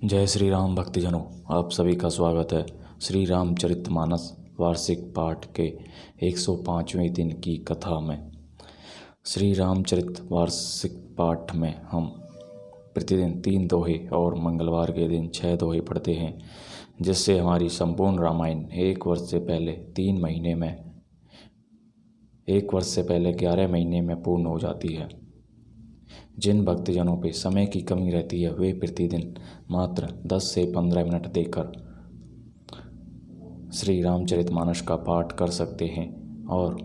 जय श्री राम भक्तजनों, आप सभी का स्वागत है श्री रामचरितमानस वार्षिक पाठ के 105वें दिन की कथा में। श्री रामचरित वार्षिक पाठ में हम प्रतिदिन 3 दोहे और मंगलवार के दिन 6 दोहे पढ़ते हैं, जिससे हमारी संपूर्ण रामायण 1 वर्ष से पहले 11 महीने में पूर्ण हो जाती है। जिन भक्तजनों पे समय की कमी रहती है वे प्रतिदिन मात्र 10 से 15 मिनट देकर श्री रामचरितमानस का पाठ कर सकते हैं और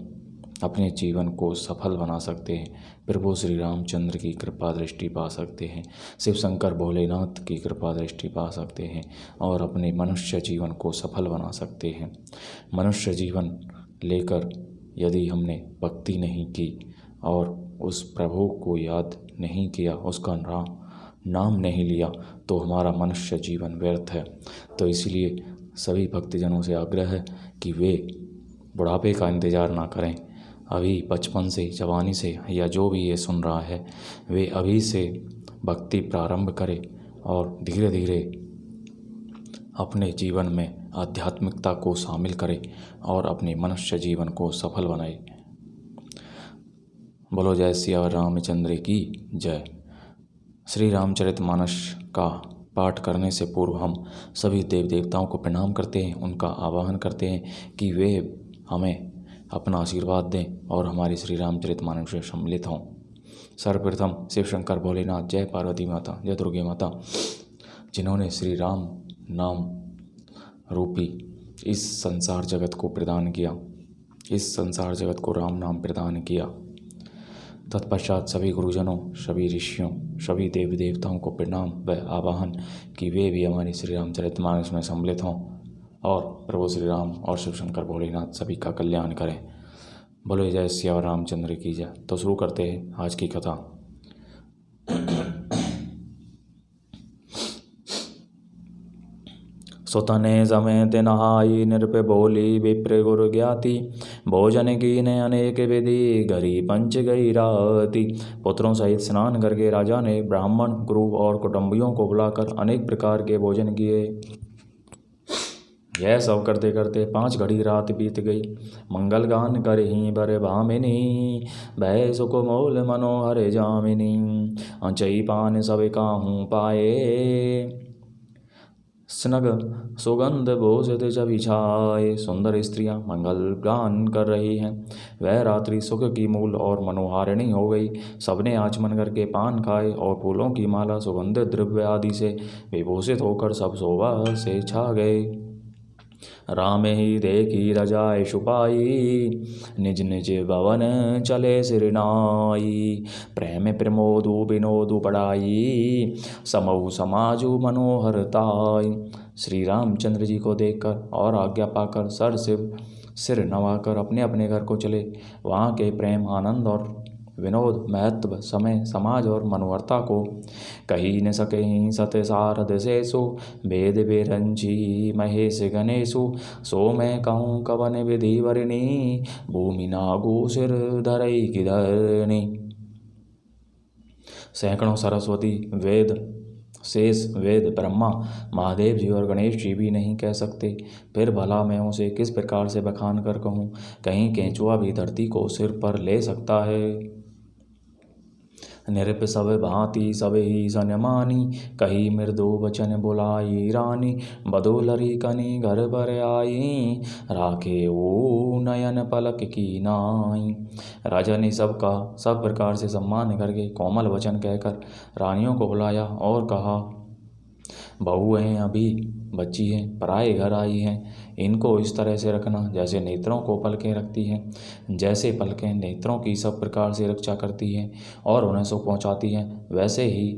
अपने जीवन को सफल बना सकते हैं। प्रभु श्री रामचंद्र की कृपा दृष्टि पा सकते हैं, शिव शंकर भोलेनाथ की कृपा दृष्टि पा सकते हैं और अपने मनुष्य जीवन को सफल बना सकते हैं। मनुष्य जीवन लेकर यदि हमने भक्ति नहीं की और उस प्रभु को याद नहीं किया, उसका नाम नहीं लिया, तो हमारा मनुष्य जीवन व्यर्थ है। तो इसलिए सभी भक्तजनों से आग्रह है कि वे बुढ़ापे का इंतज़ार ना करें, अभी बचपन से, जवानी से या जो भी ये सुन रहा है वे अभी से भक्ति प्रारंभ करें और धीरे धीरे अपने जीवन में आध्यात्मिकता को शामिल करें और अपने मनुष्य जीवन को सफल बनाएं। बोलो जय सिया रामचंद्र की जय। श्री रामचरितमानस का पाठ करने से पूर्व हम सभी देव देवताओं को प्रणाम करते हैं, उनका आवाहन करते हैं कि वे हमें अपना आशीर्वाद दें और हमारे श्री रामचरितमानस में सम्मिलित हों। सर्वप्रथम शिव शंकर भोलेनाथ, जय पार्वती माता, जय दुर्गे माता, जिन्होंने श्री राम नाम रूपी इस संसार जगत को प्रदान किया, इस संसार जगत को राम नाम प्रदान किया। तत्पश्चात सभी गुरुजनों, सभी ऋषियों, सभी देवी देवताओं को प्रणाम व आवाहन कि वे भी हमारे श्री रामचरितमानस में सम्मिलित हों और प्रभु श्री राम और शिव शंकर भोलेनाथ सभी का कल्याण करें। बोलो जय सिया रामचंद्र की जय। तो शुरू करते हैं आज की कथा। सुतने समेत नहाई नृप बोली विप्र गुरु ज्ञाति, भोजन कीने अनेक विधि घरी पंच गई राति। पुत्रों सहित स्नान करके राजा ने ब्राह्मण, गुरु और कुटुंबियों को बुलाकर अनेक प्रकार के भोजन किए। यह सब करते करते 5 घड़ी रात बीत गई। मंगल गान कर ही बर भामिनी, भय सुख मोल मनोहर जामिनी। अचई पान सब काहू पाए, स्नग सुगंध भूषित छवि छाए। सुंदर स्त्रियां मंगल गान कर रही हैं। वह रात्रि सुख की मूल और मनोहारिणी हो गई। सबने आचमन करके पान खाए और फूलों की माला, सुगंधित द्रव्य आदि से विभूषित होकर सब शोभा से छा गए। राम ही देखी रजाए छुपाई, निज निज भवन चले सिरनाई। प्रेम प्रमोदु विनोदु पढ़ाई, समहु समाजु मनोहरताई। श्री रामचंद्र जी को देखकर और आज्ञा पाकर सिर नवाकर अपने अपने घर को चले। वहाँ के प्रेम, आनंद और विनोद, महत्व, समय, समाज और मनोहरता को कही न सके। सत सारद शेषु भेद बेरंची, महेश गणेशु सो मैं कहूँ कवन विधि वरनी। भूमि नागु सिर धरई किधरनी। सैकड़ों सरस्वती, वेद शेष, वेद ब्रह्मा, महादेव जी और गणेश जी भी नहीं कह सकते। फिर भला मैं उसे किस प्रकार से बखान कर कहूँ। कहीं केंचुआ भी धरती को सिर पर ले सकता है। नृप सब भांति सब ही सनमानी, कही मृदु वचन बुलाई रानी। बदोलरी कनी घर पर आई, राखे ओ नयन पलक की नाई। राजा ने सबका सब प्रकार से सम्मान करके कोमल वचन कहकर रानियों को बुलाया और कहा, बहू हैं, अभी बच्ची हैं, पराए घर आई हैं। इनको इस तरह से रखना जैसे नेत्रों को पलकें रखती हैं। जैसे पलकें नेत्रों की सब प्रकार से रक्षा करती हैं और उन्हें सुख पहुंचाती हैं, वैसे ही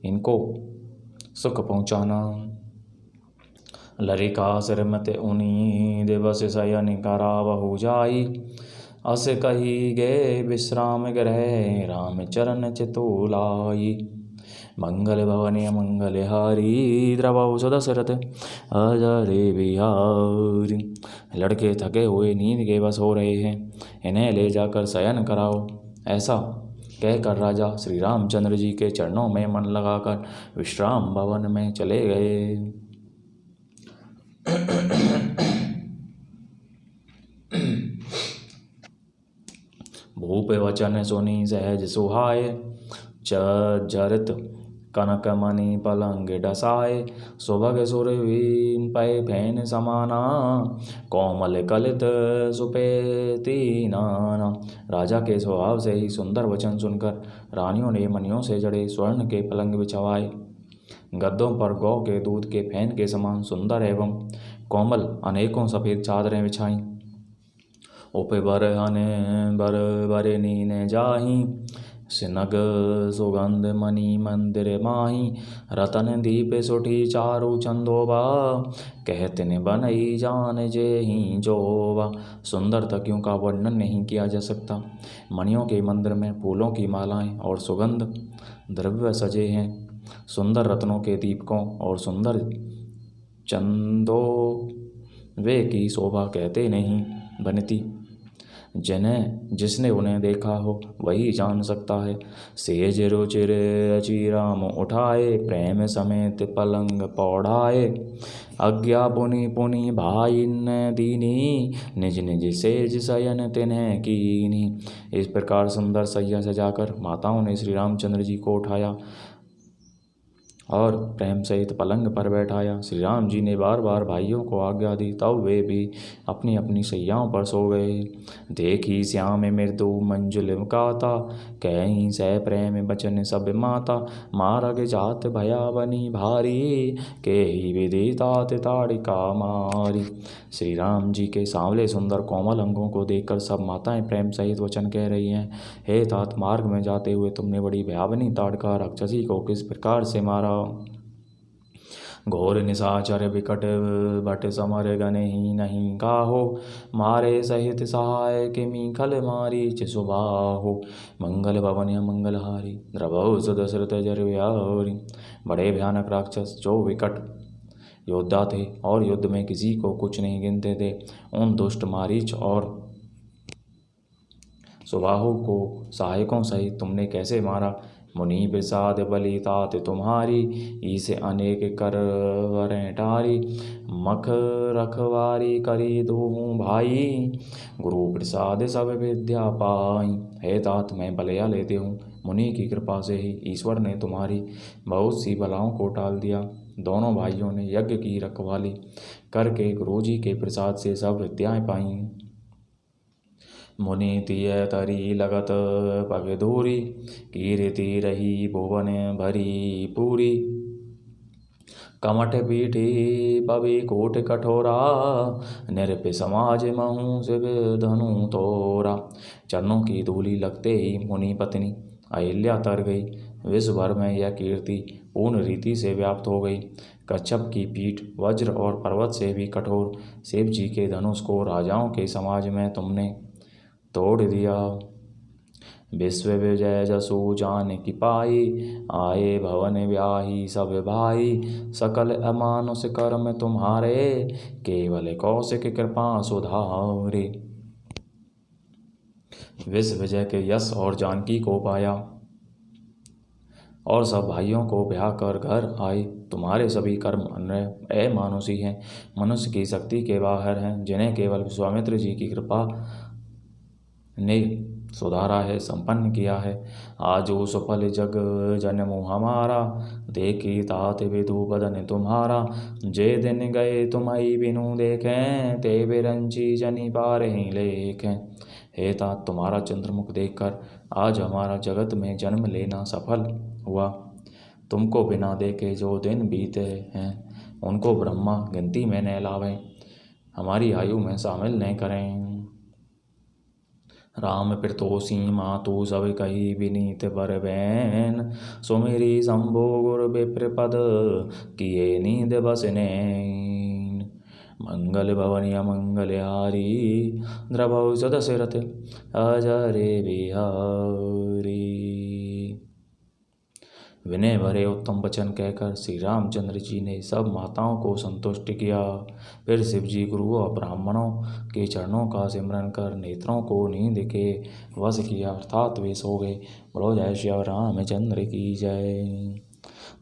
इनको सुख पहुंचाना। लरिका सिर मत उनी, दिवस शयन करावहु जाई। अस कही गे विश्राम गृह, राम चरण चितुलाई। मंगल भवने मंगल हारी, द्रवहु सुदशरथ अजर बिहारी। लड़के थके हुए नींद के बस हो रहे हैं, इन्हें ले जाकर शयन कराओ। ऐसा कहकर राजा श्री रामचंद्र जी के चरणों में मन लगाकर विश्राम भवन में चले गए। भूप वचन सुनी सहज सुहाए, जरित कनकमणि पलंग डसाए। सुभग सुरवीन पै फैन समाना, कोमल कलित सुपेती नाना। राजा के स्वभाव से ही सुंदर वचन सुनकर रानियों ने मणियों से जड़े स्वर्ण के पलंग बिछवाए। गद्दों पर गौ के दूध के फैन के समान सुंदर एवं कोमल अनेकों सफ़ेद चादरें बिछाईं। उपे बर बरे नीने जाही, सिनग सुगंध मणि मंदिर माही। रतन दीप सुठी चारु चंदोबा, कहतिन बनई जान जे ही जोबा। सुंदर तकियों का वर्णन नहीं किया जा सकता। मणियों के मंदिर में फूलों की मालाएं और सुगंध द्रव्य सजे हैं। सुंदर रत्नों के दीपकों और सुंदर चंदो वे की शोभा कहते नहीं बनती। जिसने उन्हें देखा हो वही जान सकता है। सेज रुचिर अचि राम उठाए, प्रेम समेत पलंग पौढ़ाए। आज्ञा पुनि पुनि भाई न दीनी, निज निज सेज शयन तिन्ह कीनी। इस प्रकार सुंदर सैया सजाकर माताओं ने श्री रामचंद्र जी को उठाया और प्रेम सहित पलंग पर बैठाया। श्री राम जी ने बार बार भाइयों को आज्ञा दी, तब वे भी अपनी अपनी सैयाओं पर सो गए। देखी श्याम मृदु मंजुल गाता, कहीं सह प्रेम बचन सब माता। मारग जात भयावनी भारी, के ही विधि तात ताड़िका मारी। श्री राम जी के सांवले सुंदर कोमल अंगों को देखकर सब माताएं प्रेम सहित वचन कह रही हैं। हे तात, मार्ग में जाते हुए तुमने बड़ी भयावनी ताड़का राक्षसी को किस प्रकार से मारा। घोर निशाचर विकट भट समर गने ही नहीं काहो, मारे सहित सहाय के मीखल मारी चिसुबाहो। मंगल भवन मंगलहारी, द्रवौ दशरथ जर व्यारी। बड़े भयानक राक्षस जो विकट योद्धा थे और युद्ध में किसी को कुछ नहीं गिनते थे, उन दुष्ट मारीच और सुबाहु को सहायकों सहित तुमने कैसे मारा। मुनि प्रसाद बलि तात तुम्हारी, इसे अनेक कर वरें टारी। मख रखवारी करी दूँ भाई, गुरु प्रसाद सब विद्या पाई। हे तात, मैं बलया लेते हूँ, मुनि की कृपा से ही ईश्वर ने तुम्हारी बहुत सी बलाओं को टाल दिया। दोनों भाइयों ने यज्ञ की रखवाली करके गुरुजी के प्रसाद से सब विद्याएं पाईं। मुनि तिय तरी लगत पग धूरी, कीर्ति रही भुवन भरी पूरी। कमठ पीठी पवि कोट कठोरा, निरप समाज महु शिव धनु तोरा। चरणों की धूलि लगते ही मुनि पत्नी अहिल्या तर गई। विश्व भर में यह कीर्ति पूर्ण रीति से व्याप्त हो गई। कच्छप की पीठ वज्र और पर्वत से भी कठोर शिव जी के धनुष को राजाओं के समाज में तुमने तोड़ दिया। विश्व विजय जसु जान की पाई, आए भवन ब्याही सब भाई। सकल अमानुष कर्म तुम्हारे, केवल कौशिक कृपा सुधारे। विश्व विजय के यश और जानकी को पाया और सब भाइयों को ब्याह कर घर आए। तुम्हारे सभी कर्म अमानुषी हैं, मनुष्य की शक्ति के बाहर हैं, जिन्हें केवल विश्वामित्र जी की कृपा ने सुधारा है, संपन्न किया है। आजो सफल जग जन्मो हमारा, देखी तात विधु बदन तुम्हारा। जे दिन गए तुम्हारी बिनु देखें, ते बिरंची जनी पार ही लेखें। हे तात, तुम्हारा चंद्रमुख देखकर आज हमारा जगत में जन्म लेना सफल हुआ। तुमको बिना देखे जो दिन बीते हैं, उनको ब्रह्मा गिनती में न लावें, हमारी आयु में शामिल न करें। राम प्रतोषी मातु सब कही विनीत बर बैन, सुमेरी शंभो गुर विप्रपद किए नींद बसनैन। मंगल भवन अमंगलहारी, द्रवौ सदशरथ अजरे बिहारी। विनय भरे उत्तम वचन कहकर श्री रामचंद्र जी ने सब माताओं को संतुष्ट किया। फिर शिव जी गुरुओं और ब्राह्मणों के चरणों का सिमरन कर नेत्रों को नींद के वश किया, अर्थात वे सो गए। बोलो जय श्री रामचंद्र की जय।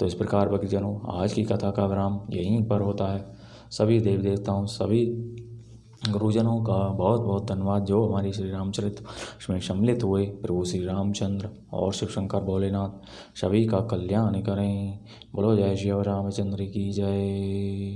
तो इस प्रकार भक्तजनों, आज की कथा का विराम यहीं पर होता है। सभी देव देवताओं, सभी गुरुजनों का बहुत बहुत धन्यवाद जो हमारी श्री रामचरित में सम्मिलित हुए। प्रभु श्री रामचंद्र और शिव शंकर भोलेनाथ सभी का कल्याण करें। बोलो जय श्री रामचंद्र की जय।